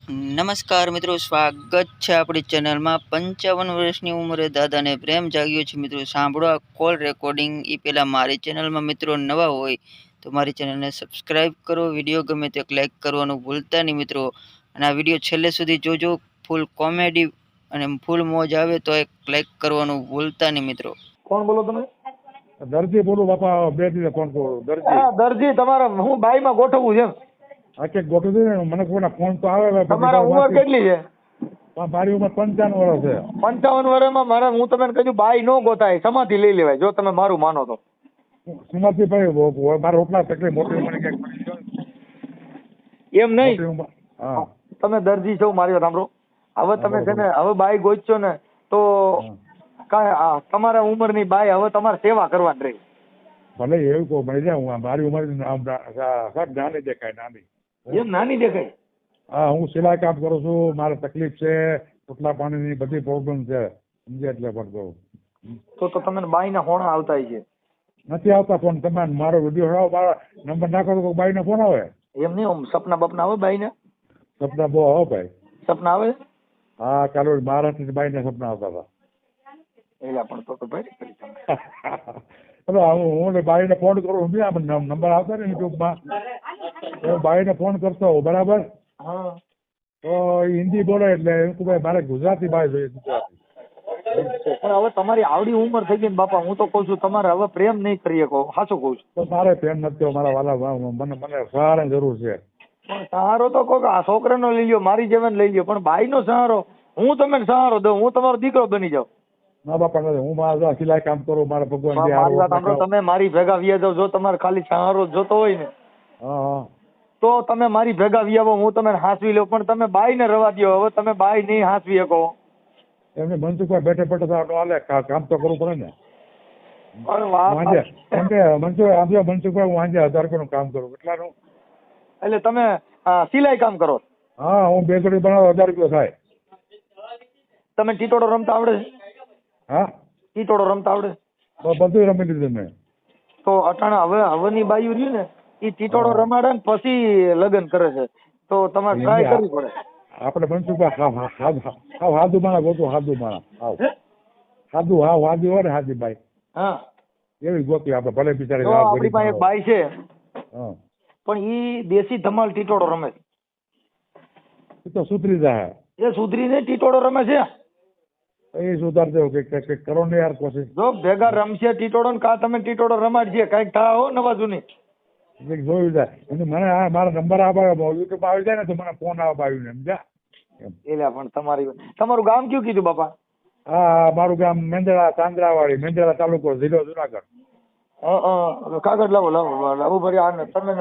નમસ્કાર મિત્રો, સ્વાગત છે આપણી ચેનલમાં। 55 વર્ષની ઉંમરે દાદાને પ્રેમ જાગ્યો છે મિત્રો। સાંભળો આ કોલ રેકોર્ડિંગ એ પહેલાં મારી ચેનલમાં મિત્રો નવા હોય તો મારી ચેનલને સબસ્ક્રાઈબ કરો। વિડીયો ગમે તો એક લાઈક કરવાનું ભૂલતા નહીં મિત્રો, અને આ વિડીયો છેલ્લે સુધી જોજો। ફૂલ કોમેડી અને ફૂલ મોજ આવે તો એક લાઈક કરવાનું ભૂલતા નહીં મિત્રો। કોણ બોલો તમે? દરજી બોલું બાપા, બે દિવસે ફોન કરો દરજી। હા દરજી, તમારે હું બાઈમાં ગોઠવવું છે. આ કે ગોઠવી દે ને, મને કોઈના ફોન તો આવે ભાઈ, તમારા ઉંમર કેટલી છે? મારી ઉંમર 55 વર્ષ છે। 55 વર્ષમાં મારે હું તમને કહ્યું બાઈ નો ગોતાય, સમાધિ લઈ લેવાય, જો તમે મારું માનો તો। સુમાથી ભાઈ મારે ઉપલા તકલીફ મોટી ઉંમરે ક્યાંક મળી ગયો ને। એમ નહીં, મોટી ઉંમર, હા તમે દરજી છો, મારી વાત સાંભળો। હવે તમે છે ને, હવે બાઈ ગોતશો ને તો તમારા ઉંમરની બાઈ હવે તમારે સેવા કરવાની રહી। ભલે એવું કહું મળી જાય, હું મારી ઉંમર નાની દેખાય, નાની। એમ નાની દેખાય? હા, હું સિલાઈ કામ કરું છું, મારે તકલીફ છે, પોટલા પાણીની બધી પ્રોબ્લેમ છે, સમજે એટલે પણ કહું। તો તમને બાઈના હોણા આવતા છે? નથી આવતા ફોન, તમે મારો વિડીયો હડાવો, મારા નંબર નાખો તો બાઈને ફોન આવે। એમ નહીં, સપના બપના આવે બાઈને? સપના બહુ આવે ભાઈ। સપના આવે? હા, ચાલો મહારાષ્ટ્રની બાઈને સપના આવતા હતા। એલા પણ તો ભાઈ કરી તમે એટલે હું બાઈને ફોન કરું, નંબર આવતા ને યુટ્યુબમાં, હું બાઈને ફોન કરતો હોઉં, બરાબર? હા, તો એ હિન્દી બોલે એટલે એમ કે ભાઈ મારે ગુજરાતી બાઈ જોઈએ, ગુજરાતી। પણ હવે તમારી આવડી ઉંમર થઈ ગઈ ને બાપા, હું તો કઉ છું તમારે હવે પ્રેમ નહીં કરી શકો, સાચું કઉ છું। તો મારે પ્રેમ નથી થયો, મારા વાલા, મને સહારાની જરૂર છે। પણ સહારો તો કોક આ છોકરાનો લઈ લ્યો, મારી જેવાને લઈ લ્યો, પણ બાઈનો સહારો હું તમને સહારો દઉં, હું તમારો દીકરો બની જાઉં। ના બાપા નથી, હું મારા સિલાઈ કામ કરું, મારા ભગવાન મારી વાત સાંભળો, તમે મારી ભેગા વ્યા જાવ, જો તમારે ખાલી સહારો જોતો હોય ને હા તો તમે મારી ભેગા વ્યાવો, હું તમને હાંસવી લઉં, પણ તમે બાઈને રવા દો, હવે તમે બાઈ નહીં હાંસવી શકો। એમને મનસુખભાઈ બેઠે બેઠે હાલે, કામ તો કરવું પડે ને। પણ વાત વાંજે કેમ કે મનસુખભાઈ હું વાંજે 1000 રૂપિયાનું કામ કરું, કેટલાનું? એટલે તમે સિલાઈ કામ કરો? હા, હું બે જોડી બનાવું, 1000 રૂપિયા થાય। તમે ટીટોડો રમતા આવડે છે? હા, ટીટોડો રમતા આવડે? તો બધું રમી લીધું મેં। તો અટાણા હવેની બાયું રહ્યું ને એ ટીટોડો રમાડે ને પછી લગ્ન કરે છે, તો તમારે ટ્રાય કરવી પડે। આપણે મનસુખભાઈ હાદુ માણા ગોતું, હાદુ માણા હાદુ હોય ને હાદી બાઈ, હા એવી ગોતી આપણે, ભલે બિચારી તો આપણી પાસે એક બાઈ છે, હા, પણ ઈ દેશી ધમાલ ટીટોડો રમે છે। એ તો સુધરી જાય, એ સુધરીને ટીટોડો રમે છે। એ સુધાર દેવો કે કરો ને યાર કોશિશ। જો ભેગા રમશે ટીટોડો ને કા તમે ટીટોડો રમાડશે, કઈક થાય હો નવા જૂની। જોયું જાય એને, મને મારો નંબર આપ્યો, યુટ્યુબ આવી જાય ને તો મને ફોન આવ્યું ને, સમજ્યા? એટલે પણ તમારું ગામ કયું કીધું બાપા? હા, મારું ગામ મેંદરા, ચાંદ્રાવાડી, મેંદરા તાલુકો, જિલ્લો જુનાગઢ। કાગળ લાવો ભરી તમે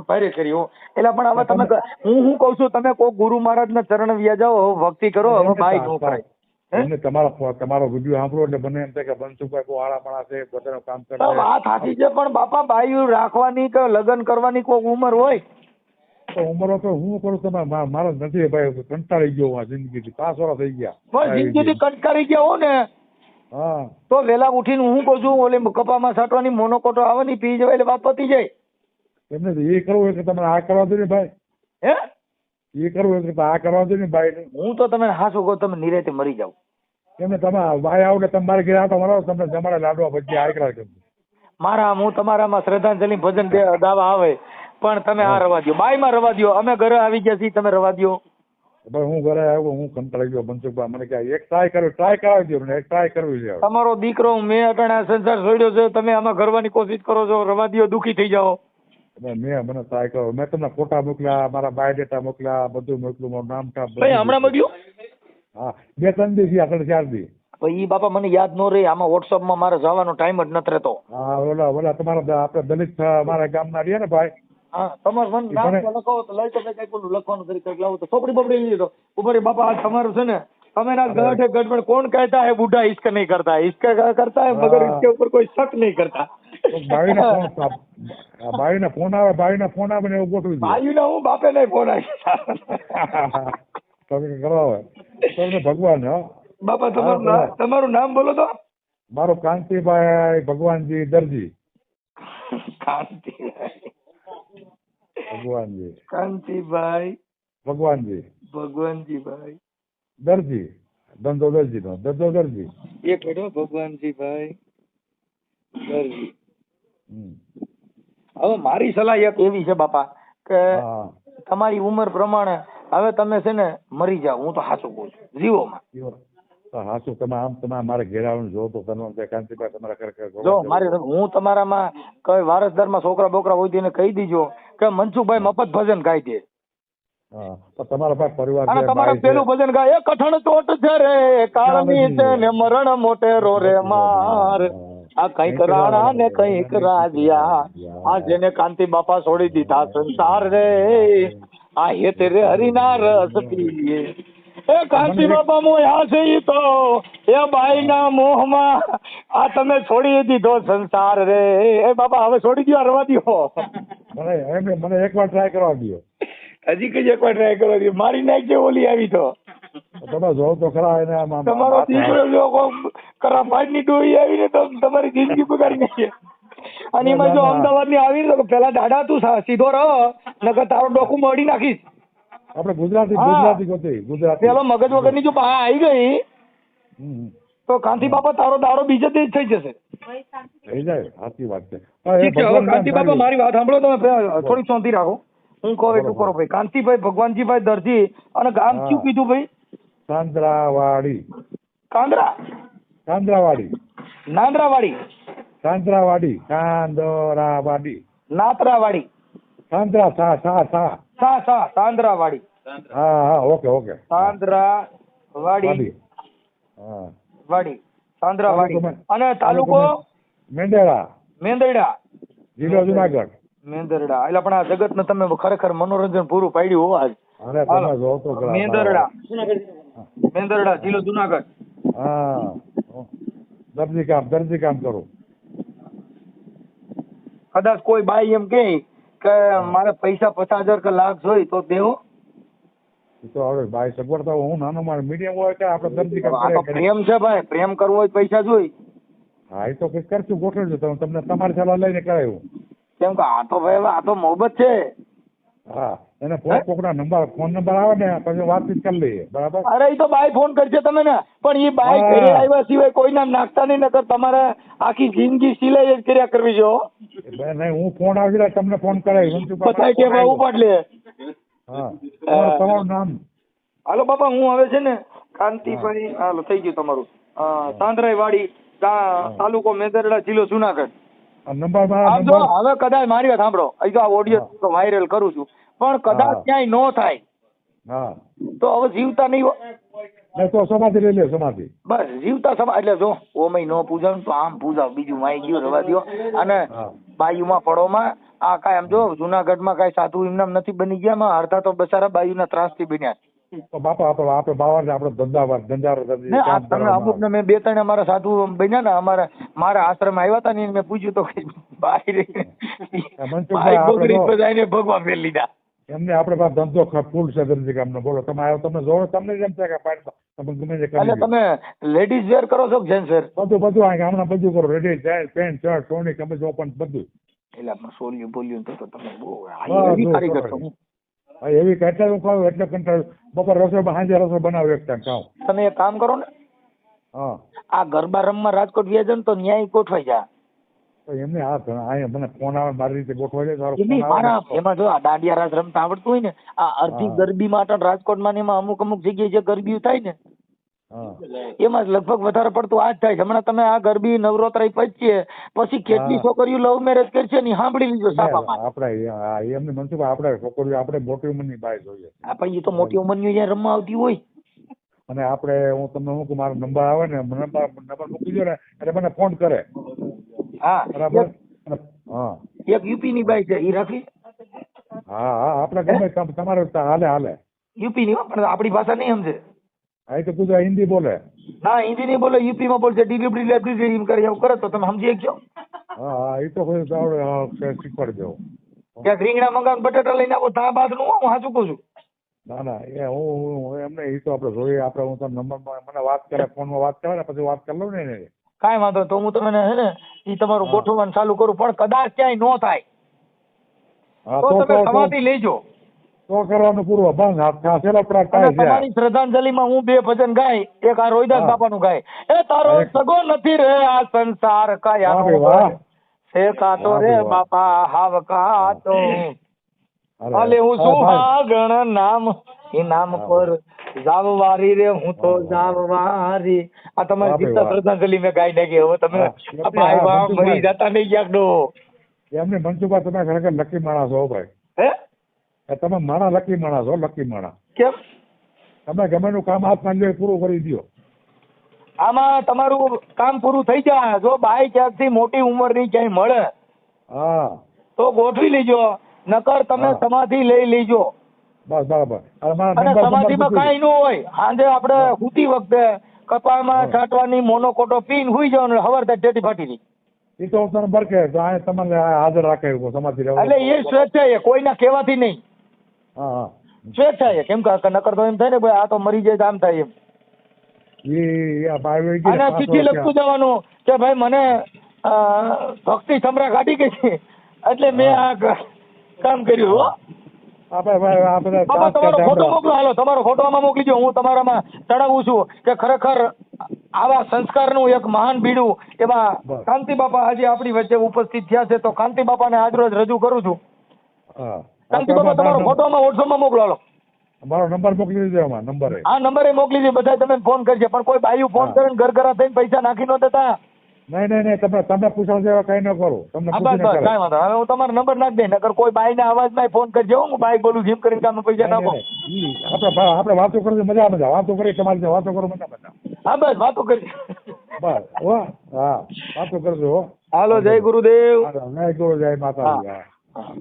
ભારે કરી હો। એટલે પણ હવે તમે હું કઉ છું, તમે કોઈ ગુરુ મહારાજ ના ચરણ વ્યા જાઓ, ભક્તિ કરો, હવે બાઈ નો કરાય। એમને તમારો વિડીયો સાંભળો એટલે મને એમ થાય કે મનસુખભાઈ કોઈ આળા માણસ છે, બધાનું કામ કરે। વાત સાચી છે, પણ બાપા બાઈ રાખવાની કે લગ્ન કરવાની કોઈ ઉંમર હોય તો ઉંમરો તો હું કરું, તમે મારો નથી ભાઈ, કંટાળી ગયો હું આ જિંદગીથી, 5 વર્ષ થઈ ગયા। પણ જિંદગીથી કંટાળી ગયા હો ને હા, તો વેલા ઉઠીને હું કહું છું ઓલી કપામાં સાટવાની મોનોકોટો આવે ને પી જવાય એટલે વાત પતી જાય। એમને એ કરવું એટલે તમે આ કરવા દો ને ભાઈ, હે એ કરવું એટલે આ કરવા દો ને ભાઈ। હું તો તમે હાસો કહું, તમે નિરાતે મરી જાવ। એમને તમે ભાઈ આવો ને તમારે ઘરે આવતા મળો, તમને જમાડે લાડવા ભજીયા આકરા કેમ? હું તમારામાં શ્રદ્ધાંજલિ ભજન દાવા આવે, પણ તમે આ રવા દો, બાઈમાં રવા દો, અમે ઘરે આવી ગયા છીએ, તમે રવા દો। ભાઈ હું ઘરે આવ્યો, હું કંટાળી ગયો મનસુખભાઈ, મને કહે એક ટ્રાય કરાવી દો, એક ટ્રાય કરવી છે। તમારો દીકરો મેં અટાણા સંસાર છોડ્યો છે, તમે આમાં કરવાની કોશિશ કરો છો, રવા દો, દુખી થઈ જાઓ। મને ટ્રાય કરો, મેં તમને ફોટા મોકલ્યા, મારા બાયોડેટા મોકલ્યા, બધું મોકલું, મારું નામ ઠાપ હમણાં મોકલ્યું? હા, 2-3 દી થયા, 3-4 દી। ઈ બાપા મને યાદ ન રહી, આમાં વોટ્સઅપમાં મારે જવાનો ટાઈમ જ નથી રહેતો। હા, ઓલા તમારા આપણે દલિત મારા ગામના રહ્યા ને ભાઈ, હા, તમારું નામ લખાવો તો લઈ તો કઈ લખવાનું તરીકે લાવો તો ચોપડી બપડી લઈ લીધો ઉપર બાપા, આ તમારું છે ને, તમે ના ગઢ है गढ़ में कौन कहता है बूढ़ा इसका नहीं करता है, इसका करता है मगर इसके ऊपर कोई शक नहीं करता। બાઈને ફોન આવે ને એવું ગોઠવી દે। ભાઈ ના હું બાપે નહીં ફોન આવી તમે કરાવે તમને ભગવાન। હા બાપા, તમારું નામ બોલો તો? મારો કાંતિભાઈ ભગવાનજી દરજી। કાંતિભાઈ ભગવાનજી કાંતિભાઈ ભગવાનજી ભગવાનજીભાઈ દરજી, ધંધો દરજીનો, ધંધો દરજી. એક મિનિટ હો, ભગવાનજીભાઈ દરજી. હમ. હવે મારી સલાહ એક એવી છે બાપા કે હા, તમારી ઉંમર પ્રમાણે હવે તમે છે ને મરી જાઓ, હું તો સાચું કહું છું, જીવોમાં. હા શું તમે આમ તમે મારે ઘેર આવીને જો તો તમે કાંતિભાઈ તમારા ખરેખર જો મારી હું તમારામાં કઈ વારસદારમાં છોકરા બોકરા હોય તો એને કહી દીજો કે મનસુખભાઈ મફત ભજન ગાઈ દે. હા તો તમારા પાસે પરિવાર અને છે, તમારા ભાઈ છે. પેલું ભજન ગાય, એ કઠણ ચોટ છે રે કાળની છે ને મરણ મોટેરો રે માર, આ કઈક રાણા ને કઈક રાજીયા, આ જેને કાંતિ બાપા છોડી દીધા સંસાર રે, આ હેત રે હરિના રસ પીએ. એ કાંતિ બાપા મોયા છે ઈ તો એ બાઈના મોહમાં આ તમે છોડી દીધો સંસાર રે. એ બાપા હવે છોડી દ્યો, રવા દ્યો. મને એકવાર ટ્રાય કરવા દો. હજી કઈ એકવાર ટ્રાય કરવા દો, મારી નાખજે ઓલી આવી તો. તમે જો તો ખરા એને તમારો દીકરો જો કરા પાડની ડોહી આવીને તો તમારી જિંદગી બગાડી નાખે. અને એમાં જો અમદાવાદ ની આવી તો પેલા દાડા તું સીધો રહો, નકર તારો ડોકું મળી નાખીશ. આપણે ગુજરાતી ગોતી ગુજરાતી. પેલો મગજ વગર ની જો બહાર આવી ગઈ તો કાંતિ બાપા તારો દાડો બીજે જ થઈ જશે. થઈ જાય, સાચી વાત છે. ઠીક છે, હવે કાંતિ બાપા મારી વાત સાંભળો, તમે થોડીક શાંતિ રાખો. હું કહું એટલું કરો ભાઈ. કાંતિભાઈ ભગવાનજીભાઈ દરજી, અને ગામ શું કીધું ભાઈ? સાંદ્રાવાડી. નાંદરાવાડી. સાંદ્રાવાડી. નાતરાવાડી. સાંદ્રાવાડી. હા ઓકે. સાંદ્રાવાડી. હા વાડી. સાંદ્રાવાડી. અને તાલુકો મેંદરડા. જિલ્લો જુનાગઢ. મેંદરડા. એટલે પણ આ જગત ને તમે ખરેખર મનોરંજન પૂરું પાડ્યું હો આજ. મેંદરડા જિલ્લો જુનાગઢ. હા દરજી કામ કરું. કદાચ કોઈ બાઈ એમ કે મારે પૈસા 50,000 કે લાખ જોઈ તો દેવો. તો હવે ભાઈ સગવડતા હું નાનો મારો મીડિયમ હોય કે આપણે દરજી કામ આ તો પ્રેમ છે ભાઈ, પ્રેમ કરવો હોય પૈસા જોઈ. હા એ તો કઈ કરશું, ગોઠવજો તમને તમારી સલાહ લઈને કરાયું. કેમ કે આ તો ભાઈ આ તો મોહબ્બત છે. હા એને કોકના ફોન નંબર આવે ને પછી વાતચીત કરી લઈએ, બરાબર. અરે એ તો બાઈ ફોન કરશે તમે ને, પણ એ બાઈ ઘરે આવ્યા સિવાય કોઈના નાખતા નહીં, નકર તમારે આખી જિંદગી સિલાઈ જ કર્યા કરવી જો. નહીં હું ફોન આવી તમને ફોન કરાવી બધા કે ઉપાડ લે. હા તમારું નામ? હાલો બાપા, હું હવે છે ને કાંતિભાઈ, હાલો થઈ ગયું તમારું. સાંદ્રાવાડી, તાલુકો મેંદરડા, જિલ્લો જુનાગઢ. નંબર હવે કદાચ મારી વાત સાંભળો, અહીં તો આ ઓડિયો વાયરલ કરું છું, પણ કદાચ ક્યાંય નો થાય તો હવે જીવતા નહીં તો સમાધિ લઈ લે. સમાધિ બસ જીવતા એટલે જો ઓમય નો પૂજાવ તો આમ પૂજાવ, બીજું માઈ ગયું રવા દો. અને બાયુમાં પડોમાં આ કાંઈ આમ જો જુનાગઢમાં કાંઈ સાધુ એમનામ નથી બની ગયા, અડધા તો બચારા બાયુના ત્રાસથી બન્યા. બાપા આપણે બાવા આપણે ધંધા તમે અમુક ને મેં 2-3 અમારા સાધુ બન્યા ને, મારા આશ્રમ આવ્યા હતા ને, મેં પૂછ્યું તો ભગવાન ફેર લીધા એમને આપણે પાસે ધંધો ફૂલ છે દરજી કામનો. બોલો તમે આવ્યો, તમને જોવો તમને જેમ છે કે ગમે તે કરી. તમે લેડીઝ વેર કરો છો કે જેન્ટ્સ વેર? બધું હમણાં બધું કરો, રેડી જાય, પેન્ટ શર્ટ ટોનિક અમે જો પણ બધું. એટલે આપણે સોલ્યું બોલ્યું તો તમે બહુ કારીગર છો. એવી કંટાળ હું ખાવ એટલે કંટાળ. બપોર રસોઈ સાંજે રસોઈ બનાવ એક ટાઈમ ખાવ. તમે એક કામ કરો ને, આ ગરબા રમવા રાજકોટ વ્યા જાવ ને તો ન્યાય ગોઠવાઈ જા. એમને અહીંયા મને ફોન આવે મારી રીતે ગોઠવાઈ જાય. એમાં જો આ દાંડિયા રાસ રમતા આવડતું હોય ને, આ અડધી ગરબી માટે રાજકોટમાં ને એમાં અમુક જગ્યાએ જે ગરબી થાય ને એમાં લગભગ વધારે પડતું આ જ થાય છે. હમણાં તમે આ ગરબી નવરાત્રી પછી કેટલી છોકરીઓ લવ મેરેજ કરશે ને સાંભળી લીધો સાપામાં. આપણે એમને મનસુખ આપણે છોકરીઓ આપણે મોટી ઉંમરની બાઈ જોઈએ. આપણે એ તો મોટી ઉંમરની જ્યાં રમવા આવતી હોય. અને આપણે હું તમને મારો નંબર આવે ને નંબર મૂકી દો ને એટલે મને ફોન કરે. હા બરાબર. એક યુપી ની બાઈ છે, એ રાખી. હા આપણે ગમે તમારે હાલે. યુપી ની પણ આપણી ભાષા નહીં સમજે. હા તો તું હિન્દી બોલે? ના હિન્દી નહીં બોલે, યુપી માં બોલશે. ડિલિવરી લાઇબ્રેરી એમ કરે એવું કરે તો તમે સમજી શકજો. હા એ તો શીખવાડી દો. ક્યાંક રીંગણા મંગાવ બટાટા લઈને આવો ત્યાં બાદ નું હું સાચું કહું છું. ના એ હું એમને એ તો આપણે જોઈએ. આપણે હું તો નંબર મને વાત કરે, ફોનમાં વાત કરે ને પછી વાત કરી લઉં ને. કાંઈ વાંધો તો હું તમને હે ને એ તમારું ગોઠવવાનું ચાલુ કરું, પણ કદાચ ક્યાંય નો થાય તો તમે સમાધિ લેજો. તો કરવાનું પૂરું ભંગ આ છેલ્લો પડાક અને થાય છે તમારી શ્રદ્ધાંજલિમાં હું 2 ભજન ગાય, એક આ રોહિદાસ હા. બાપાનું ગાય. એ તારો હા, એક. સગો નથી રે આ સંસાર વાહ કાયાનો ભાઈ વાહ. છે કાતો વાહ રે ભાઈ વાહ. બાપા હાવ કાતો. અરે, અલે હું અરે શું ભાઈ. ગણ નામ એ નામ વાહ પર જાવવારી રે હું તો વાહ, વાહ. જાવવારી. આ તમારી વાહ ભાઈ ગીતા વાહ. શ્રદ્ધાંજલિ મેં ગાઈ નાખી. હવે તમે હા, આ ભાઈ હા, વાહ મનસુખભાઈ. મરી જતા નહીં ક્યાંકનો. એમને મનસુખભાઈ તમે ખરેખર લકી માણસ હો ભાઈ. હે તમે માણા લકી માણસ હો, લકી માણા. કેમ તમે ગમે નું કામ હાથમાં લ્યો એ પૂરું કરી દો. આમાં તમારું કામ પૂરું થઈ જાય. જો બાઈ ક્યાંકથી મોટી ઉંમરની ક્યાંય મળે હા, તો ગોઠવી લેજો, નકર તમે હા. સમાધિ લઈ લેજો. બસ બરાબર. અને મારા અને નંબર સમાધિમાં કાંઈ ન હોય. સાંજે આપણે હા. સૂતી વખતે કપાળમાં હા. છાંટવાની મોનોકોટો પીને હુઈ જાવ ને હવાર થાય ટેટી ફાટી ગઈ. એ તો તમે બરકે તો આ તમને હાજર રાખે એવું સમાધિ રહેવું. એટલે એ સ્વેચ્છાએ કોઈના કહેવાથી નહીં, હા હા. સ્વેચ્છાએ. કેમ કે નકર તો એમ થાય ને ભાઈ આ તો મરી જાય તો આમ થાય એમ. એ આ ભાઈ ગઈ અને ચિઠ્ઠી લખતું જવાનું કે ભાઈ મને ભક્તિ સમરા કાઢી ગઈ છે એટલે મેં હા. આ કામ કર્યું. હો આપણે ભાઈ આ બધા બાબા ચાર તમારો ચાર ફોટો ચામડા. મોકલો. હાલો તમારો ફોટો આમાં મોકલી દો. હું તમારામાં ચડાવું છું કે ખરેખર આવા સંસ્કારનું એક મહાન બીડું એમાં બસ. કાંતિ બાપા આજે આપણી વચ્ચે ઉપસ્થિત થયા છે. તો કાંતિ બાપાને આજરોજ રજૂ કરું છું. હા. કાંતિ બાપા તમારો ફોટો આમાં વોટ્સઅપમાં મોકલો. હાલો મારો નંબર મોકલી દેજો એમાં નંબર. આ નંબરે મોકલી દે. બધા તમે ફોન કરશે પણ કોઈ બાયું ફોન હા. કરે ને ઘર થઈને પૈસા નાખી ન દેતા. નહીં નહીં નહીં તમે પૂછો જેવા કઈ ન કરો. તમને હા બસ પૂછીને બસ કરે. કાંઈ વાંધો. હવે હું તમારો નંબર નાખી દે. નકર કોઈ બાઈના અવાજમાં ફોન કરજો. હું બાઈ બોલું જેમ કરીને કામ પૈસા નહીં, નાખો. નહીં, નહીં. આપણે વાતો કરી મજા મજા વાતો કરી તમારી સાથે વાતો કરો મજા. હા બસ વાતો કરજો. બસ હો. હા વાતો કરજો હો. હાલો જય ગુરુદેવ. જય ગુરુ જય માતાજી. હા. હા.